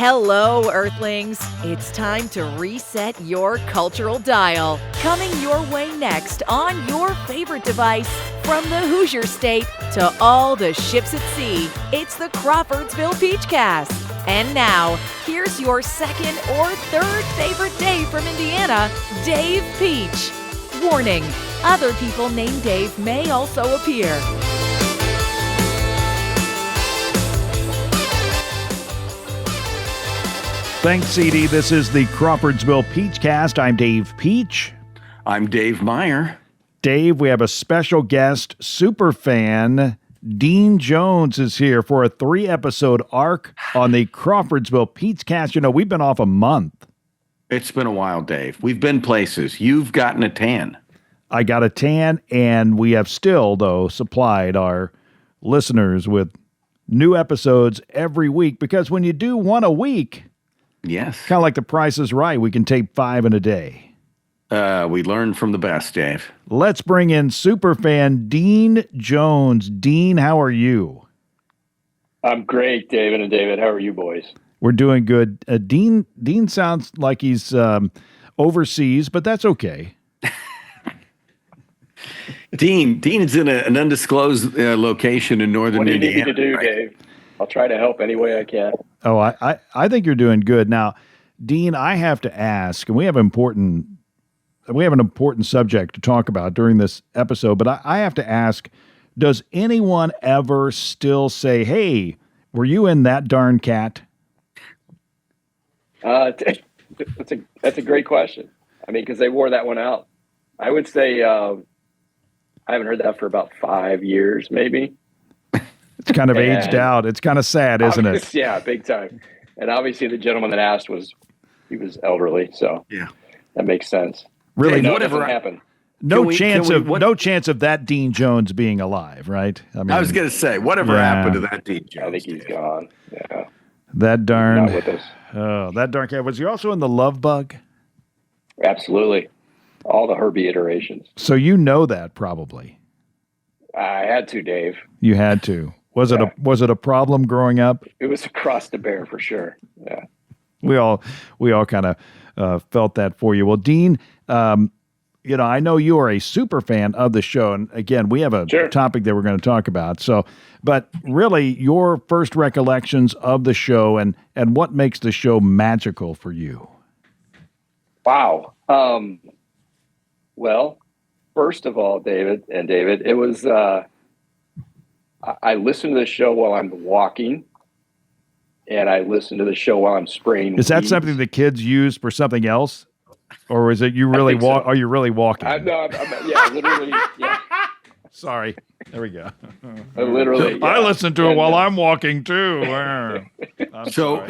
Hello, Earthlings. It's time to reset your cultural dial. Coming your way next on your favorite device, from the Hoosier State to all the ships at sea, it's the Crawfordsville Peachcast. And now, here's your second or third favorite Dave from Indiana, Dave Peach. Warning, other people named Dave may also appear. Thanks, CD. This is the Crawfordsville Peachcast. I'm Dave Peach. I'm Dave Meyer. Dave, we have a special guest, Superfan Dean Jones is here for a 3-episode arc on the Crawfordsville Peachcast. You know, we've been off a month. It's been a while, Dave. We've been places. You've gotten a tan. I got a tan, and we have still, though, supplied our listeners with new episodes every week, because when you do one a week, yes, kind of like The Price is Right, we can tape 5 in a day. We learn from the best, Dave. Let's bring in Superfan Dean Jones. Dean, how are you? I'm great, David and David. How are you boys? We're doing good. Dean sounds like he's overseas, but that's okay. Dean is in an undisclosed location in northern Indiana. What do you need me to do, right, Dave? I'll try to help any way I can. Oh, I think you're doing good. Now, Dean, I have to ask, and we have an important subject to talk about during this episode, but I have to ask, does anyone ever still say, hey, were you in That Darn Cat? That's a great question. I mean, because they wore that one out. I would say I haven't heard that for about 5 years, maybe. It's kind of aged out. It's kind of sad, isn't it? Yeah, big time. And obviously the gentleman that asked was elderly, so yeah, that makes sense. Really, hey, no, whatever happened. No chance of that Dean Jones being alive, right? I was going to say, whatever happened to that Dean Jones? I think he's gone. Yeah. That darn. Not with us. Oh, that darn cat. Was he also in The Love Bug? Absolutely. All the Herbie iterations. So you know that probably. I had to, Dave. You had to. Was it a problem growing up? It was a cross to bear for sure. Yeah. We all kind of felt that for you. Well, Dean, I know you are a super fan of the show, and again, we have a topic that we're going to talk about. So, but really, your first recollections of the show and what makes the show magical for you? Wow. Well, first of all, David, it was. I listen to the show while I'm walking, and I listen to the show while I'm spraying. Is that something the kids use for something else, or is it you really walk? So. Are you really walking? Literally. Yeah. Sorry. There we go. Literally. I listen to it while I'm walking too. So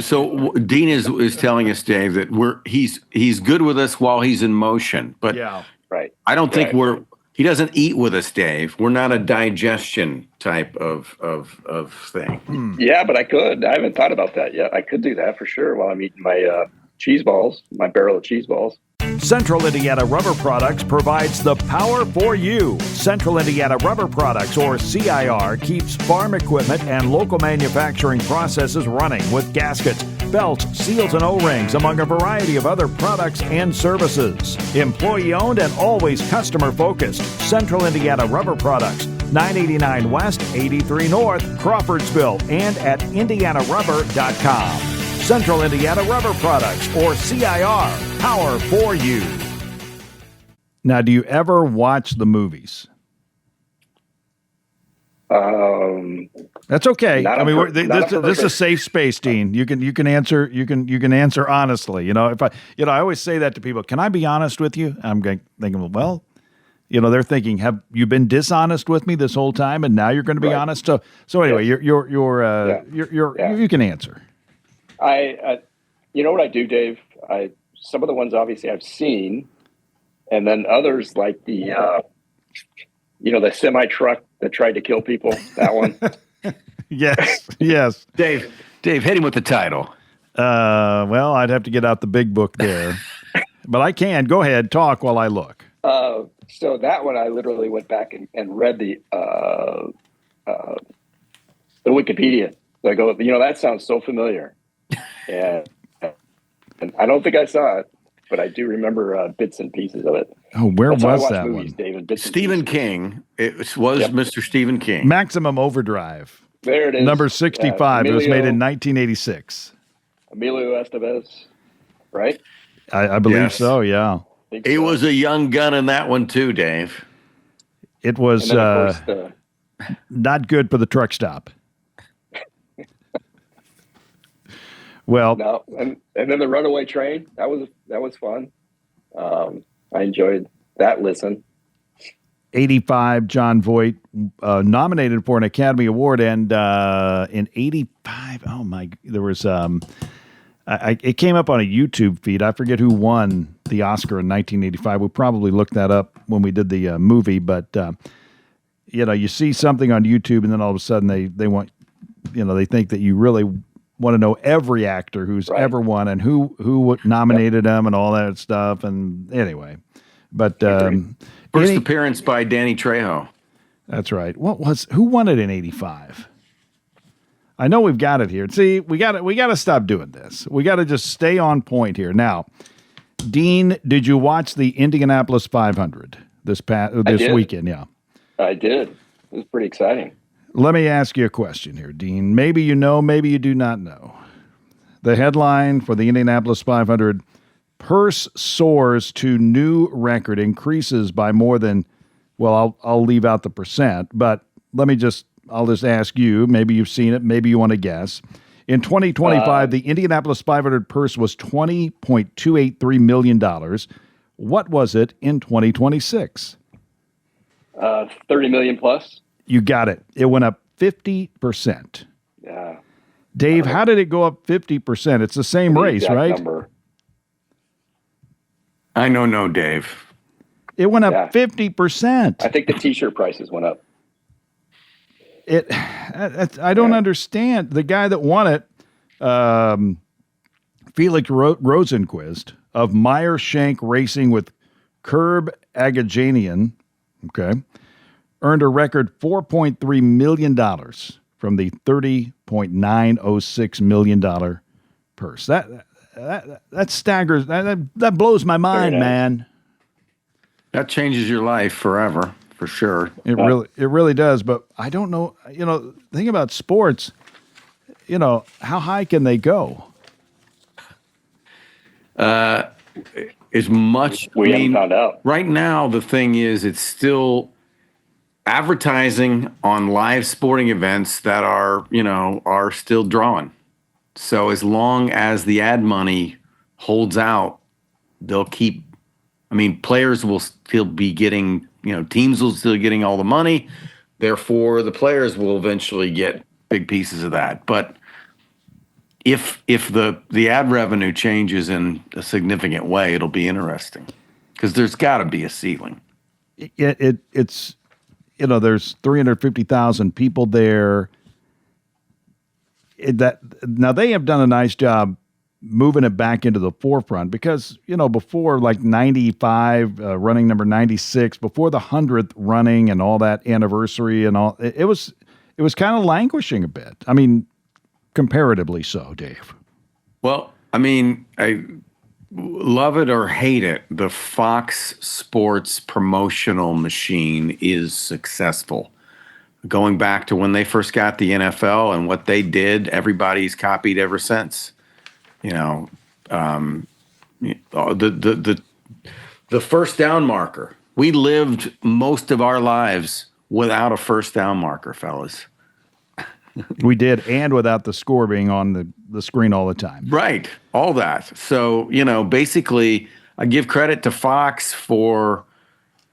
Dean is telling us, Dave, that he's good with us while he's in motion, but yeah, right. I don't think he doesn't eat with us, Dave. We're not a digestion type of thing. Yeah, but I could. I haven't thought about that yet. I could do that for sure while I'm eating my cheese balls, my barrel of cheese balls. Central Indiana Rubber Products provides the power for you. Central Indiana Rubber Products, or CIR, keeps farm equipment and local manufacturing processes running with gaskets, belts, seals, and O-rings, among a variety of other products and services. Employee-owned and always customer-focused. Central Indiana Rubber Products, 989 West, 83 North, Crawfordsville, and at indianarubber.com. Central Indiana Rubber Products, or CIR, power for you. Now, do you ever watch the movies? That's okay. I mean, this is a safe space, Dean. You can answer. You can answer honestly. If I always say that to people. Can I be honest with you? I'm thinking, well, they're thinking, have you been dishonest with me this whole time, and now you're going to be honest? So anyway, you can answer. You know what I do, Dave? Some of the ones obviously I've seen, and then others like the semi truck that tried to kill people. That one. Yes. Dave, hit him with the title. Well, I'd have to get out the big book there, but I can. Go ahead, talk while I look. So that one, I literally went back and read the Wikipedia. So I go, that sounds so familiar. and I don't think I saw it, but I do remember bits and pieces of it. Oh, where That's how I was watch that movies, one? David. Bits and Stephen pieces. King. It was Yep. Mr. Stephen King. Maximum Overdrive. There it is. Number 65. It was made in Emilio 1986. Estevez, right? I believe Yes. so, yeah. Think He so. was a young gun in that one too, Dave. It was And then, of course, not good for the truck stop. Well, no, and then the Runaway Train. That was fun. I enjoyed that listen. 85, John Voight nominated for an Academy Award, and in 85, oh my, there was it came up on a YouTube feed. I forget who won the Oscar in 1985. We probably looked that up when we did the movie, but you see something on YouTube, and then all of a sudden they want, they think that you really want to know every actor who's ever won and who nominated them and all that stuff. And anyway, but First appearance by Danny Trejo. that's right. Who won it in 85? I know we've got it here. See, we got to stop doing this. We got to just stay on point here. Now, Dean, did you watch the Indianapolis 500 this weekend? Yeah. I did. It was pretty exciting. Let me ask you a question here, Dean. Maybe you know, maybe you do not know. The headline for the Indianapolis 500: purse soars to new record, increases by more than, well, I'll leave out the percent, but I'll just ask you, maybe you've seen it, maybe you want to guess. In 2025, the Indianapolis 500 purse was $20.283 million. What was it in 2026? 30 million plus. You got it. It went up 50%. Yeah. Dave, how did it go up 50%? It's the same race, Exact right? Number. I know, Dave. It went up 50%. I think the T-shirt prices went up. I don't understand. The guy that won it, Felix Rosenquist of Meyer Shank Racing with Curb Agajanian, earned a record $4.3 million from the $30.906 million purse. That staggers. That blows my mind, man. That changes your life forever, for sure. It really does. But I don't know. The thing about sports, how high can they go? As much. We haven't found out. Right now, the thing is, it's still advertising on live sporting events that are still drawing. So as long as the ad money holds out, they'll keep. I mean, players will still be getting, teams will still getting all the money. Therefore, the players will eventually get big pieces of that. But if the ad revenue changes in a significant way, it'll be interesting because there's got to be a ceiling. It's there's 350,000 people there. Now they have done a nice job moving it back into the forefront because, before like 95, running number 96, before the 100th running and all that anniversary and all, it was kind of languishing a bit. I mean, comparatively so, Dave. Well, I mean, I love it or hate it, the Fox Sports promotional machine is successful. Going back to when they first got the NFL and what they did, everybody's copied ever since. The first down marker. We lived most of our lives without a first down marker, fellas. We did, and without the score being on the screen all the time. Right, all that. So, basically, I give credit to Fox for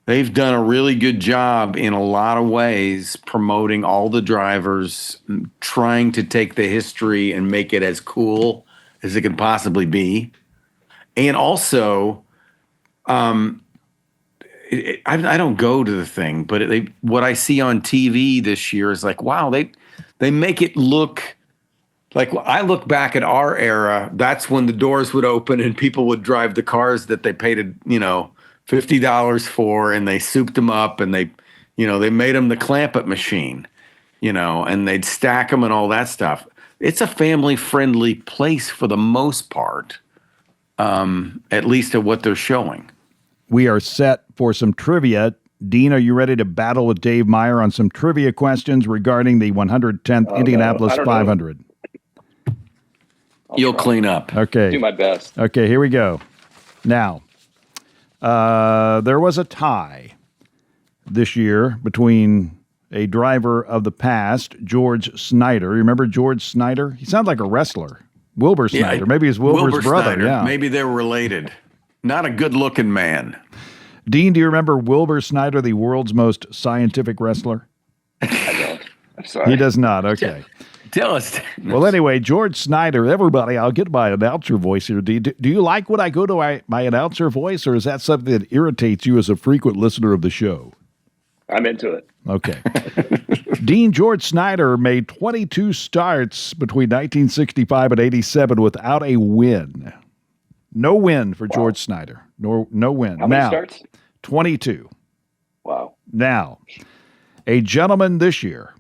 they've done a really good job in a lot of ways promoting all the drivers, trying to take the history and make it as cool as it can possibly be. And also, I don't go to the thing, but what I see on TV this year is like, wow, they make it look like, I look back at our era, that's when the doors would open and people would drive the cars that they paid, $50 for, and they souped them up and they made them the clamp it machine, and they'd stack them and all that stuff. it's a family-friendly place for the most part, at least at what they're showing. We are set for some trivia. Dean, are you ready to battle with Dave Meyer on some trivia questions regarding the 110th Indianapolis 500? You'll clean up. Okay. Do my best. Okay, here we go. Now, there was a tie this year between a driver of the past, George Snyder. Remember George Snyder? He sounds like a wrestler. Wilbur Snyder. Maybe he's Wilbur's brother. Snyder. Yeah. Maybe they're related. Not a good-looking man. Dean, do you remember Wilbur Snyder, the world's most scientific wrestler? I don't. I'm sorry. He does not. Okay. Tell us. Well, anyway, George Snyder, everybody, I'll get my announcer voice here. Do you like when I go to my announcer voice, or is that something that irritates you as a frequent listener of the show? I'm into it. Okay. Dean, George Snyder made 22 starts between 1965 and 87 without a win. No win for George Snyder. No win. How many starts? 22. Wow. Now, a gentleman this year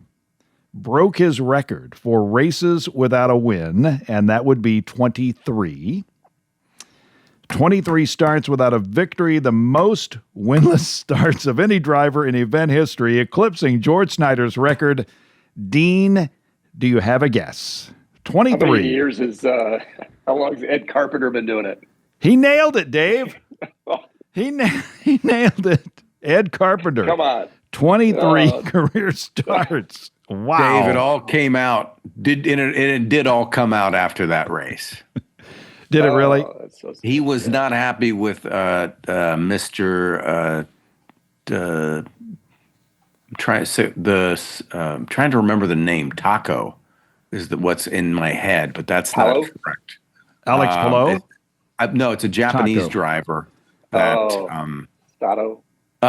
broke his record for races without a win, and that would be 23. 23 starts without a victory, the most winless starts of any driver in event history, eclipsing George Snyder's record. Dean, do you have a guess? 23. How many years is, how long has Ed Carpenter been doing it? He nailed it, Dave. He nailed it. Ed Carpenter. Come on. 23 career starts. Wow. Dave, it all came out. It did all come out after that race. Did it really? So He was not happy with Mr. Trying to remember the name. Taco is what's in my head, but that's Hello? not correct. Alex Palou? No, it's a Japanese Taco. driver. That Sato.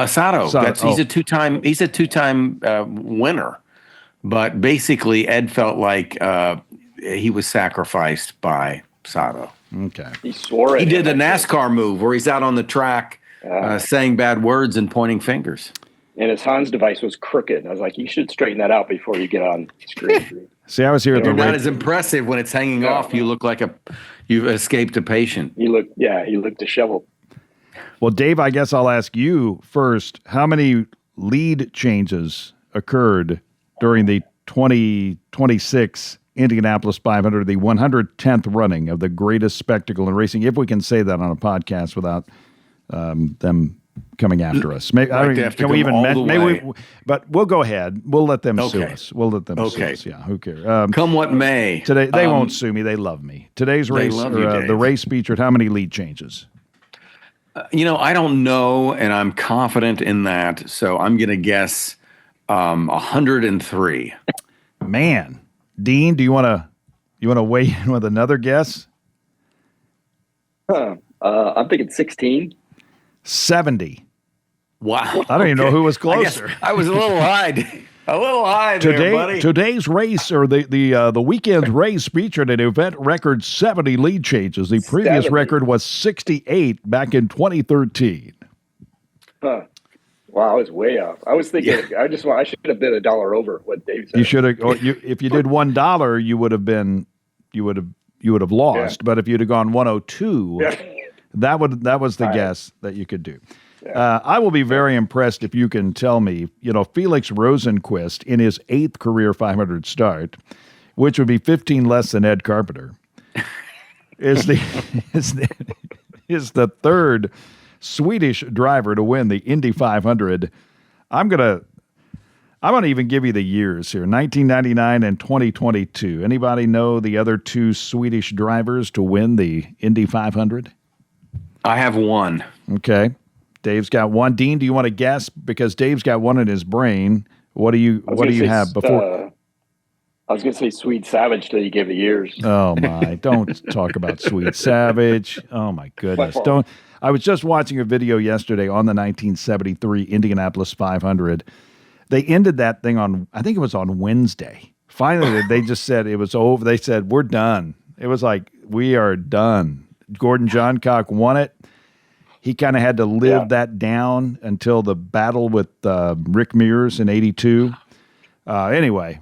Sato. Sato. He's a two-time winner. But basically, Ed felt like he was sacrificed by Sato. Okay. He swore it. He did the NASCAR move where he's out on the track saying bad words and pointing fingers. And his Hans device was crooked. I was like, you should straighten that out before you get on screen. See, I was here at the You're not race. as impressive when it's hanging off. You look like you've escaped a patient. He looked disheveled. Well, Dave, I guess I'll ask you first. How many lead changes occurred during the 2026 Indianapolis 500, the 110th running of the greatest spectacle in racing, if we can say that on a podcast without them coming after us? Maybe, can we even mention? But we'll go ahead. We'll let them sue us. We'll let them sue us. Yeah, who cares? Come what may. Today, they won't sue me. They love me. Today's race, the race featured how many lead changes? I don't know, and I'm confident in that. So I'm going to guess 103. Man, Dean, do you want to weigh in with another guess? I'm thinking 16. 70. Wow. I don't even know who was closer. I was a little high. A little high there, buddy. Today's race, or the weekend's race, featured an event record 70 lead changes. The previous 70. record was 68 back in 2013. Huh. Wow, I was way off. I was thinking I should have bid $1 over what Dave said. You should have. If you did $1, you would have lost. Yeah. But if you'd have gone 102, that was the guess that you could do. Yeah. I will be very impressed if you can tell me, Felix Rosenquist in his 8th career 500 start, which would be 15 less than Ed Carpenter, is the third Swedish driver to win the Indy 500. I'm gonna even give you the years here: 1999 and 2022. Anybody know the other two Swedish drivers to win the Indy 500? I have one. Okay. Dave's got one. Dean, do you want to guess? Because Dave's got one in his brain. What do you have before? I was going to say Swede Savage till you gave the years. Oh my! Don't talk about Swede Savage. Oh my goodness! Don't. I was just watching a video yesterday on the 1973 Indianapolis 500. They ended that thing on, I think it was on Wednesday. Finally, they just said it was over. They said, we're done. It was like, we are done. Gordon Johncock won it. He kind of had to live that down until the battle with Rick Mears in '82. Anyway,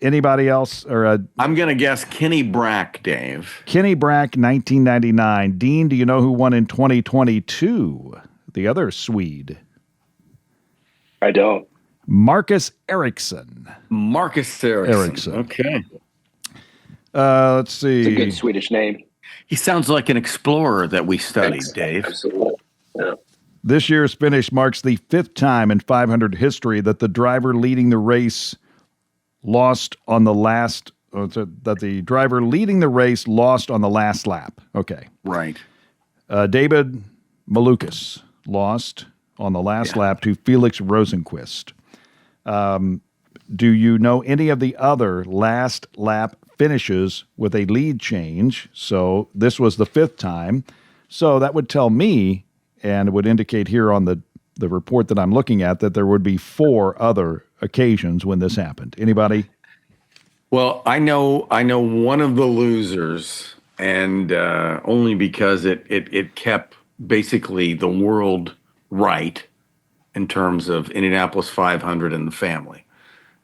Anybody else? Or I'm going to guess Kenny Brack, Dave. Kenny Brack, 1999. Dean, do you know who won in 2022? The other Swede. I don't. Marcus Ericsson. Marcus Ericsson. Okay. Let's see. It's a good Swedish name. He sounds like an explorer that we studied, Dave. Absolutely. Yeah. This year's finish marks the 5th time in 500 history that the driver leading the race lost on the last lap. Okay. Right. David Malukas lost on the last lap to Felix Rosenqvist. Do you know any of the other last lap finishes with a lead change? So this was the 5th time. So that would tell me, and it would indicate here on the report that I'm looking at, that there would be 4 other occasions when this happened. Anybody? Well, I know one of the losers, and only because it kept basically the world right in terms of Indianapolis 500 and the family.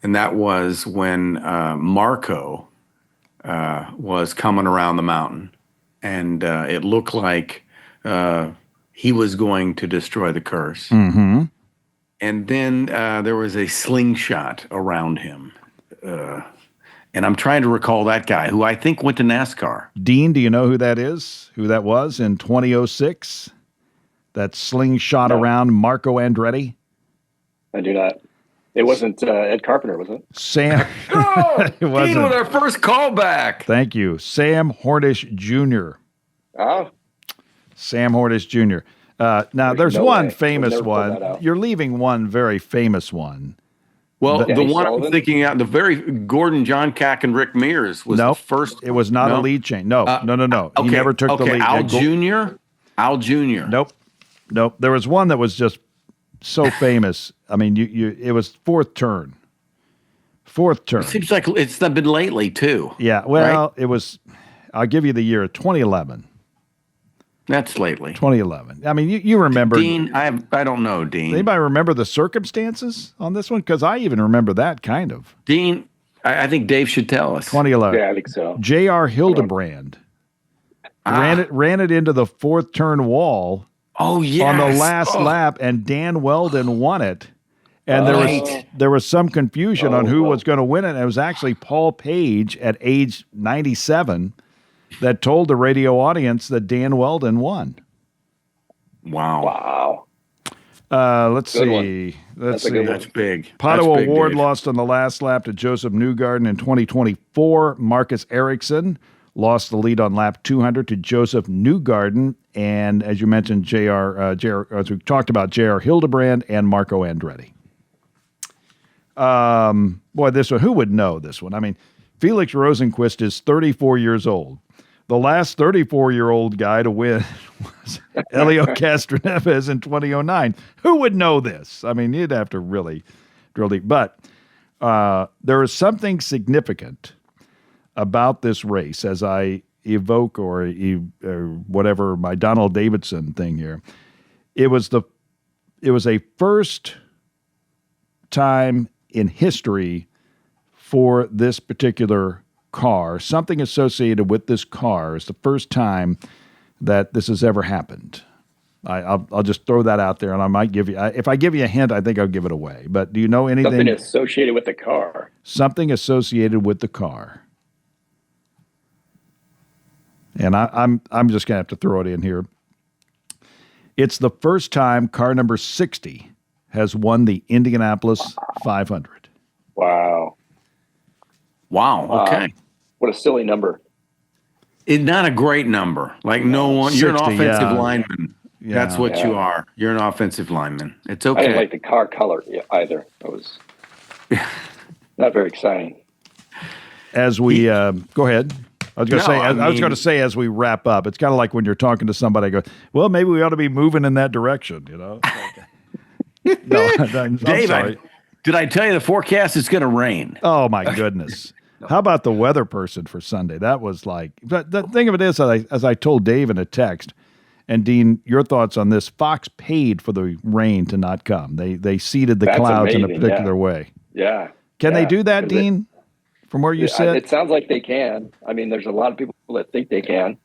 And that was when Marco was coming around the mountain, and it looked like he was going to destroy the curse. Mm-hmm. And then there was a slingshot around him. And I'm trying to recall that guy, who I think went to NASCAR. Dean, do you know who that is? Who that was in 2006? That slingshot around Marco Andretti? I do not. It wasn't Ed Carpenter, was it? Sam. It wasn't. Dean with our first callback. Thank you. Sam Hornish Jr. Oh. Sam Hornish Jr. Now, there's one famous one. You're leaving one very famous one. Well, the one I'm thinking out, the very Gordon, John Cack, and Rick Mears was the first. It was not a lead change. No. Okay, he never took the lead. Al Jr. Nope. There was one that was just so famous. I mean, it was fourth turn. It seems like it's been lately, too. Yeah, well, right? It was, I'll give you the year, 2011. That's lately. 2011. I mean, you remember. Dean, I don't know, Dean. Anybody remember the circumstances on this one? Because I even remember that kind of. Dean, I think Dave should tell us. 2011. Yeah, I think so. J.R. Hildebrand ran it into the fourth turn wall. Oh, yes. On the last lap, and Dan Weldon won it. And there was some confusion on who was going to win it. And it was actually Paul Page at age 97 that told the radio audience that Dan Weldon won. Wow. Let's see. One. That's big. Pato Big, Award Dave. lost on the last lap to Joseph Newgarden in 2024. Marcus Ericsson lost the lead on lap 200 to Joseph Newgarden. And as you mentioned, as we talked about, J.R. Hildebrand and Marco Andretti. This one, who would know this one? I mean, Felix Rosenqvist is 34 years old. The last 34-year-old guy to win was Elio Castroneves in 2009. Who would know this? I mean, you'd have to really drill deep. But there is something significant about this race as I evoke or whatever my Donald Davidson thing here. It was a first time in history for this particular car, something associated with this car is the first time that this has ever happened. I'll just throw that out there, and I might give you, if I give you a hint, I think I'll give it away. But do you know anything? Something associated with the car. Something associated with the car. And I'm just going to have to throw it in here. It's the first time car number 60 has won the Indianapolis 500. Wow. Okay. What a silly number. It's not a great number. Like no one. 60, you're an offensive lineman. Yeah. That's what you are. You're an offensive lineman. It's okay. I didn't like the car color either. It was not very exciting. As we go ahead. I was going to say as we wrap up, it's kind of like when you're talking to somebody, go, well, maybe we ought to be moving in that direction, you know? No, I'm Dave, sorry. Did I tell you the forecast is going to rain? Oh, my goodness. How about the weather person for Sunday? That was like, but the thing of it is, as I told Dave in a text, and Dean, your thoughts on this, Fox paid for the rain to not come. They seeded the clouds in a particular way. Yeah. Can they do that, Dean? from where you sit? It sounds like they can. I mean, there's a lot of people that think they can.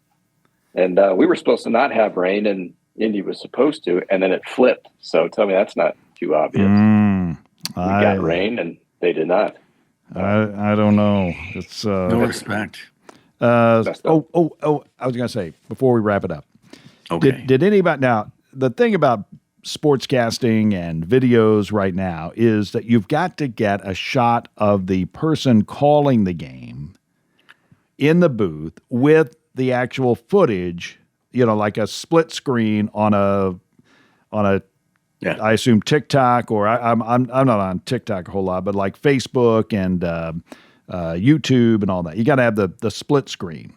And we were supposed to not have rain, and Indy was supposed to, and then it flipped. So tell me that's not too obvious. We got rain, and they did not. I don't know. It's No respect. I was going to say, before we wrap it up. Okay. Did anybody, now, the thing about sportscasting and videos right now is that you've got to get a shot of the person calling the game in the booth with the actual footage, like a split screen on a I assume TikTok, or I'm not on TikTok a whole lot, but like Facebook and YouTube and all that. You got to have the split screen.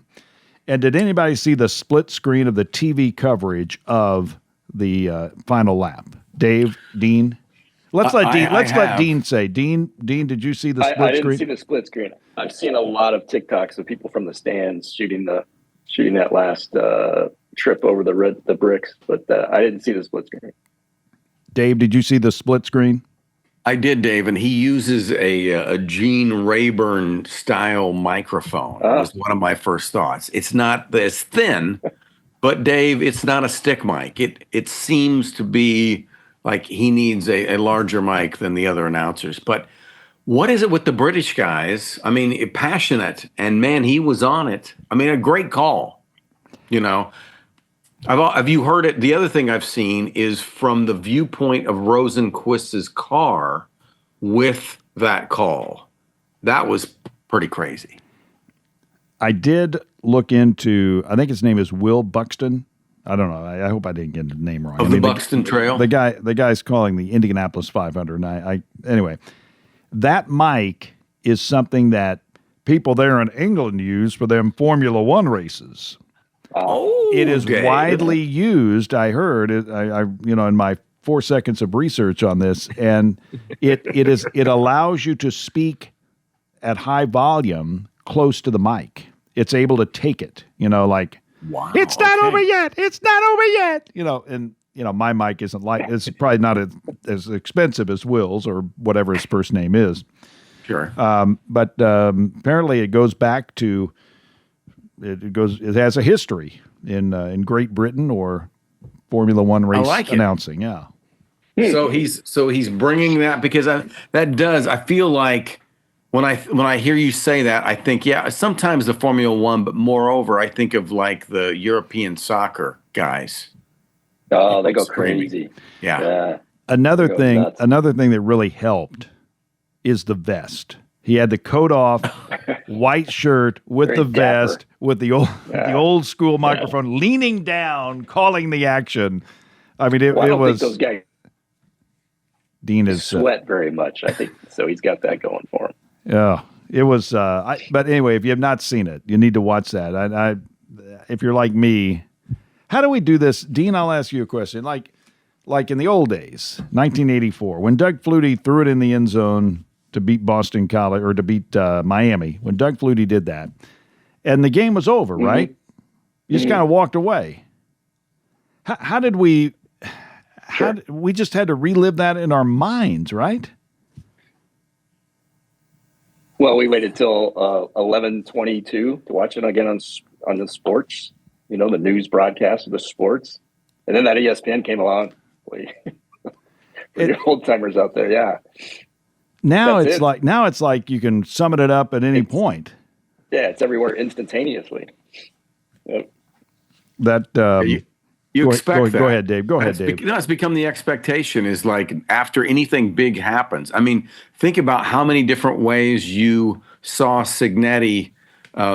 And did anybody see the split screen of the TV coverage of the final lap? Dave, Dean? Let's let Dean say. Dean, did you see the split screen? I didn't see the split screen. I've seen a lot of TikToks of people from the stands shooting that last trip over the bricks, but I didn't see the split screen. Dave, did you see the split screen? I did, Dave, and he uses a Gene Rayburn style microphone. That was one of my first thoughts. It's not as thin, but Dave, it's not a stick mic. It seems to be like he needs a larger mic than the other announcers. But what is it with the British guys? I mean, passionate, and man, he was on it. I mean, a great call. Have you heard it? The other thing I've seen is from the viewpoint of Rosenquist's car with that call. That was pretty crazy. I did look into, I think his name is Will Buxton. I don't know. I hope I didn't get the name wrong. The Buxton Trail? The guy's calling the Indianapolis 500. And anyway, that mic is something that people there in England use for them Formula One races. It is widely used. I heard it. In my 4 seconds of research on this, and it allows you to speak at high volume close to the mic. It's able to take it. Wow, it's not over yet. It's not over yet. And my mic isn't it's probably not as expensive as Will's or whatever his first name is. Sure. But apparently it goes back to. It has a history in Great Britain or Formula One race announcing. Yeah. So he's bringing that because I feel like when I hear you say that, I think, sometimes the Formula One, but moreover, I think of like the European soccer guys. Oh, they go crazy. Yeah. Another thing that really helped is the vest. He had the coat off, white shirt with the vest, dapper. With the old school microphone, leaning down, calling the action. I mean, it was. Think those guys Dean is sweat very much. I think so. He's got that going for him. Yeah, it was. But anyway, if you have not seen it, you need to watch that. If you're like me, how do we do this, Dean? I'll ask you a question. Like in the old days, 1984, when Doug Flutie threw it in the end zone to beat Boston College or to beat Miami, when Doug Flutie did that, and the game was over, right? You just kind of walked away. How did we? We just had to relive that in our minds, right? Well, we waited till 11:22 to watch it again on the sports, the news broadcast of the sports, and then that ESPN came along. For the old timers out there, yeah. Now it's like you can sum it up at any point. Yeah, it's everywhere instantaneously. Yep. That you expect that. Go ahead, Dave. Go ahead, Dave. It's become the expectation is like after anything big happens. I mean, think about how many different ways you saw Signetti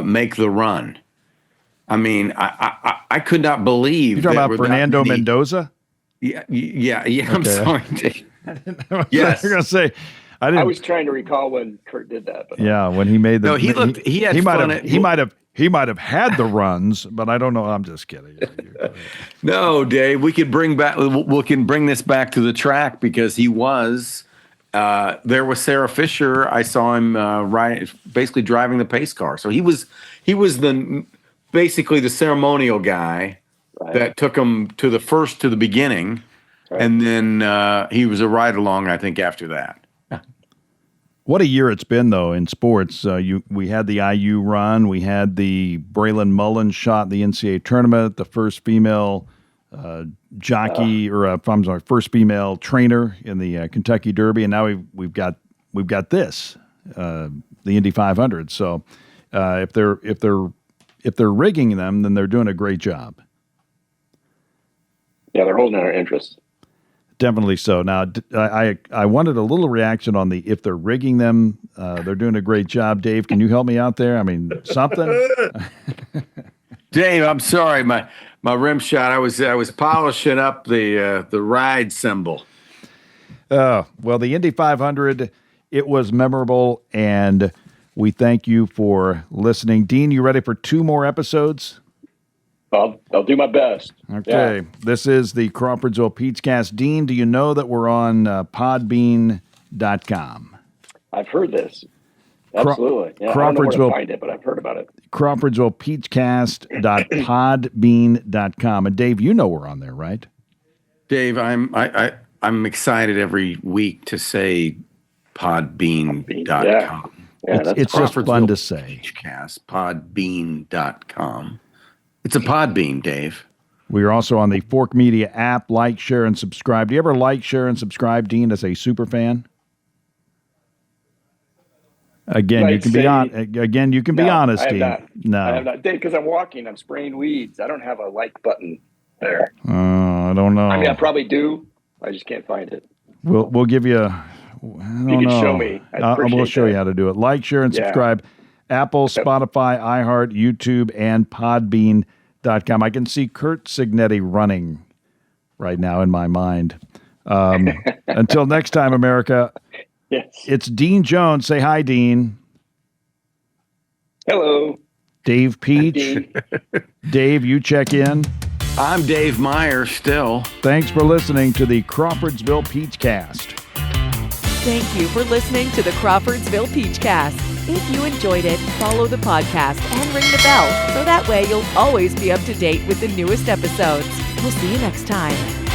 make the run. I mean, I could not believe. You're talking about Fernando Mendoza? Yeah. I'm sorry, Dave. Yes, you're gonna say. I was trying to recall when Kurt did that. But when he made the. No, he might have had the runs, but I don't know. I'm just kidding. No, Dave, we can bring this back to the track because he was there with Sarah Fisher. I saw him basically driving the pace car. So he was basically the ceremonial guy that took him to the beginning, and then he was a ride along. I think after that. What a year it's been, though, in sports. We had the IU run. We had the Braylon Mullins shot in the NCAA tournament, the first female jockey, first female trainer in the Kentucky Derby, and now we've got this, the Indy 500. So if they're rigging them, then they're doing a great job. Yeah, they're holding our interest. Definitely so. Now, I wanted a little reaction on the if they're rigging them, they're doing a great job. Dave, can you help me out there? I mean, something. Dave, I'm sorry, my rim shot. I was polishing up the ride symbol. Well, the Indy 500, it was memorable, and we thank you for listening. Dean, you ready for 2 more episodes? I'll do my best. Okay. Yeah. This is the Crawfordsville Peachcast. Dean, do you know that we're on podbean.com? I've heard this. Absolutely. Yeah, I don't know where to find it, but I've heard about it. CrawfordsvillePeachcast.podbean.com. And Dave, you know we're on there, right? Dave, I'm excited every week to say podbean.com. Yeah, it's just fun to say. Peachcast, podbean.com. It's a Podbean, Dave. We are also on the Fork Media app. Like, share, and subscribe. Do you ever like, share, and subscribe, Dean, as a super fan? Again, you can be honest, Dean. No, I have not, Dave, because I'm walking. I'm spraying weeds. I don't have a like button there. I don't know. I mean, I probably do. I just can't find it. We'll give you. You can show me. We'll show you how to do it. Like, share, and subscribe. Apple, Spotify, iHeart, YouTube, and Podbean.com. I can see Kurt Signetti running right now in my mind. Until next time, America. Yes. It's Dean Jones. Say hi, Dean. Hello. Dave Peach. Dave, you check in. I'm Dave Meyer still. Thanks for listening to the Crawfordsville Peachcast. Thank you for listening to the Crawfordsville Peachcast. If you enjoyed it, follow the podcast and ring the bell so that way you'll always be up to date with the newest episodes. We'll see you next time.